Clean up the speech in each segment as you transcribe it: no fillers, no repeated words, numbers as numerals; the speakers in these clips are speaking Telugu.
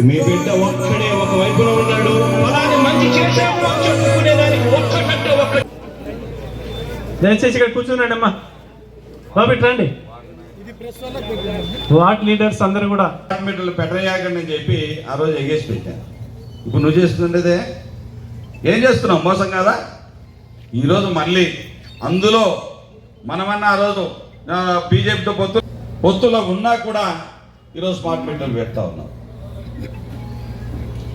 మీ బిడ్డ ఒక్కడే ఒక వైపులో ఉన్నాడు. అలాగే మంచి చేశాము అని చెప్పుకునేదానికి ఒక్కటంటే ఒక్క. దయచేసి ఇక్కడ కూర్చున్నాడు అమ్మా, బాబిట్ రండి. వార్డ్ లీడర్స్ అందరూ కూడా మీటర్లు పెట్టయాకండి అని చెప్పి ఆ రోజు ఎగేసి పెట్టాను. ఇప్పుడు నువ్వు చేస్తుండేదే ఏం చేస్తున్నావు? మోసం కదా. ఈరోజు మళ్ళీ అందులో మనమన్నా ఆ రోజు బీజేపీతో పొత్తులో ఉన్నా కూడా ఈరోజు స్మార్ట్ మీటర్లు పెడతా ఉన్నాం.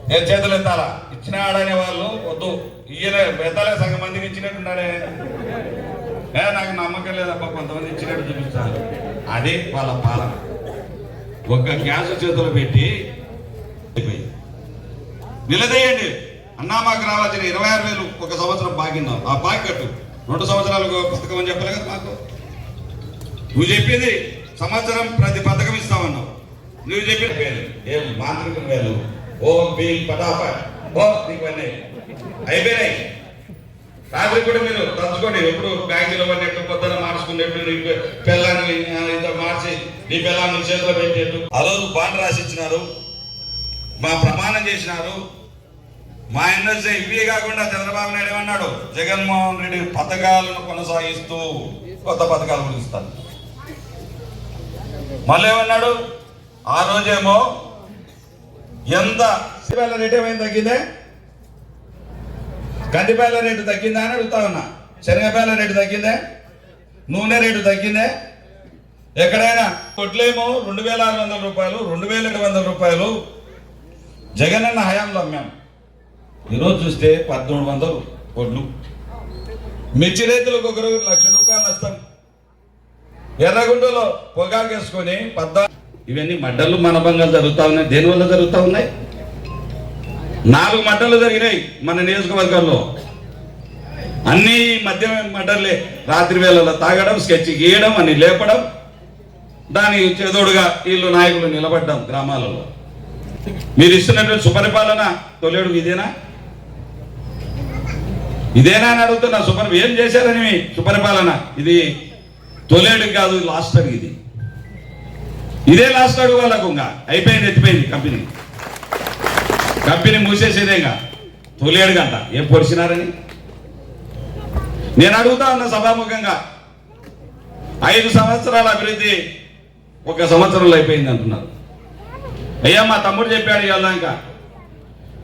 నేను చేతులు ఎత్తాలా ఇచ్చినాడనే వాళ్ళు వద్దు, ఈయన పెద్దలే సగం మందికి ఇచ్చినట్టున్నాడే. నాకు నమ్మకం లేదబ్బా, కొంతమంది ఇచ్చినట్టు చూపిస్తాను. అదే వాళ్ళ పాలన. ఒక్క గ్యాస్ చేతులు పెట్టి నిలదీయండి అన్నా, మాకు రావాల్సిన 26,000 ఒక సంవత్సరం బాగిన్నాం. ఆ బాగి కట్టు 2 సంవత్సరాలకు పథకం అని చెప్పలే కదా మాకు. నువ్వు చెప్పింది సంవత్సరం ప్రతి పథకం ఇస్తామన్నావు. నువ్వు చెప్పిన పేరు ఏం మాంత్రికం వేలు ఓ బిల్ పటాఫట్ ఓ నీకు అన్నీ అయిపోయినాయి. రాత్రి కూడా మీరు తలుచుకోండి, ఎప్పుడు బ్యాంకులో పడినట్టు పొద్దున మార్చుకునేట్టు నీ పిల్లాన్ని మార్చి నీ పిల్లాన్ని చేతిలో పెట్టేట్టు. ఆ రోజు బాండ్ రాసి ఇచ్చినారు, మా ప్రమాణం చేసినారు. మా ఎన్ఎస్ఏ ఇవే కాకుండా చంద్రబాబు నాయుడు ఏమన్నాడు, జగన్మోహన్ రెడ్డి పథకాలను కొనసాగిస్తూ కొత్త పథకాలు కూడా ఇస్తాను. మళ్ళీ ఏమన్నాడు, ఆ రోజేమో ఎంత శనగపాయల రేటు ఏమైంది తగ్గిందే, కందిపాయల రేటు తగ్గిందా అని అడుగుతా ఉన్నా. శనగపాయల రేటు తగ్గిందే, నూనె రేటు తగ్గిందే. ఎక్కడైనా కొట్లేమో 2,600 రూపాయలు 2,700 రూపాయలు జగనన్న హయాంలో అమ్మాం. ఈరోజు చూస్తే 1,300 కొట్లు. మిర్చి రైతులకు ఒకరు 1,00,000 రూపాయలు నష్టం. ఎర్రగుంటలో పొగాకేసుకొని 14. ఇవన్నీ మడ్డలు మనభంగాలు జరుగుతూ ఉన్నాయి. దేనివల్ల జరుగుతూ ఉన్నాయి? 4 మడ్డలు జరిగినాయి మన నియోజకవర్గంలో. అన్ని మద్యం మడ్డర్లే. రాత్రి వేళలో తాగడం, స్కెచ్ గీయడం, అన్ని లేపడం, దాని చేదోడుగా వీళ్ళు నాయకులు నిలబడ్డాం గ్రామాలలో. మీరు ఇస్తున్నటువంటి సుపరిపాలన తొలేడు ఇదేనా? ఇదేనా అని అడుగుతున్నా. ఏం చేశారని సుపరిపాలన? ఇది తొలేడు కాదు, లాస్ట్ అడుగు. ఇదే లాస్ట్ అడుగు వాళ్ళకు. అయిపోయింది, ఎత్తిపోయింది కంపెనీ మూసేసేదేగా. తొలేడు గంట ఏం పొడిచినారని నేను అడుగుతా ఉన్నా సభాముఖంగా. 5 సంవత్సరాల అభివృద్ధి 1 సంవత్సరంలో అయిపోయింది అంటున్నారు. అయ్యా మా తమ్ముడు చెప్పాడు ఇవాళ,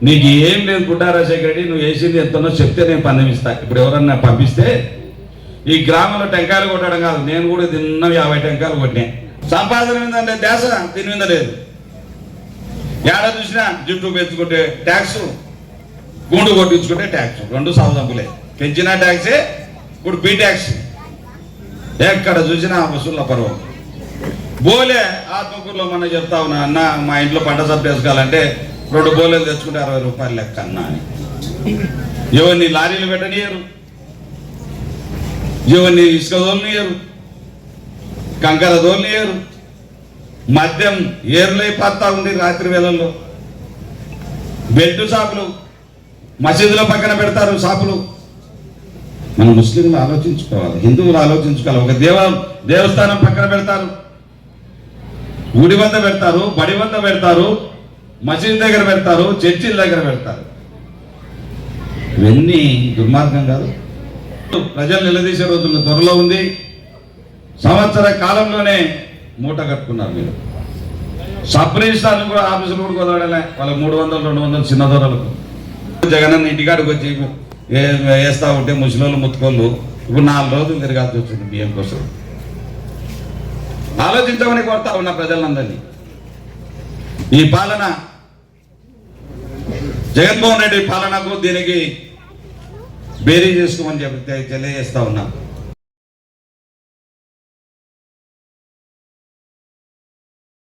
నీకు ఏం లేదు గుడ్డా రాజశేఖర రెడ్డి, నువ్వు వేసింది ఎంతనో చెప్తే నేను పందమిస్తా. ఇప్పుడు ఎవరన్నా పంపిస్తే ఈ గ్రామంలో టెంకాయలు కొట్టడం కాదు, నేను కూడా తిన్న 50 టెంకాయలు కొట్టినా. సంపాదన ఏంటంటే ధ్యాస దీని మీద లేదు. ఏడా చూసినా జుట్టు పెంచుకుంటే ట్యాక్స్, గుండు కొట్టించుకుంటే ట్యాక్స్, 2 సాగుదంపులే. పెంచిన ట్యాక్సే, ఇప్పుడు బీ ట్యాక్స్. ఎక్కడ చూసినా వసూళ్ళ పర్వం. బోలే ఆత్మకూరులో మన చెప్తా ఉన్నా, అన్న మా ఇంట్లో పంట సబ్బు వేసుకోవాలంటే 2 బోలేలు తెచ్చుకుంటే 60 రూపాయలు లెక్క అన్న అని. ఎవరిని లారీలు పెట్టనియరు, ఎవరిని ఇసుక దోలనియరు, కంకర దోలనియరు. మద్యం ఏర్లైపోతా ఉంది రాత్రి వేళల్లో. బెల్ట్ షాపులు మసీదుల పక్కన పెడతారు షాపులు. మన ముస్లింలు ఆలోచించుకోవాలి, హిందువులు ఆలోచించుకోవాలి. ఒక దేవస్థానం పక్కన పెడతారు, గుడి వద్ద పెడతారు, బడి వద్ద పెడతారు, మసీదు దగ్గర పెడతారు, చర్చిల దగ్గర పెడతారు. ఇవన్నీ దుర్మార్గం కాదు. ప్రజలు నిలదీసే రోజుల్లో త్వరలో ఉంది. సంవత్సర కాలంలోనే మూట కట్టుకున్నారు మీరు. సబ్ రిజిస్ట్రార్లు కూడా ఆఫీసులు కూడా కుదరడలే. వాళ్ళకి 300, 200 చిన్న దొరలకు. జగనన్న ఇంటికాడికి వచ్చి వేస్తా ఉంటే ముసలోళ్ళు ముత్తుకోళ్ళు ఇప్పుడు 4 రోజులు తిరగాల్సి వచ్చింది బియ్యం కోసం. ఆలోచించమని కోరుతా ఉన్న ప్రజలందరినీ. ఈ పాలన జగన్మోహన్ రెడ్డి పాలనకు దీనికి బేరీ చేసుకోమని చెప్పి తెలియజేస్తా ఉన్నా.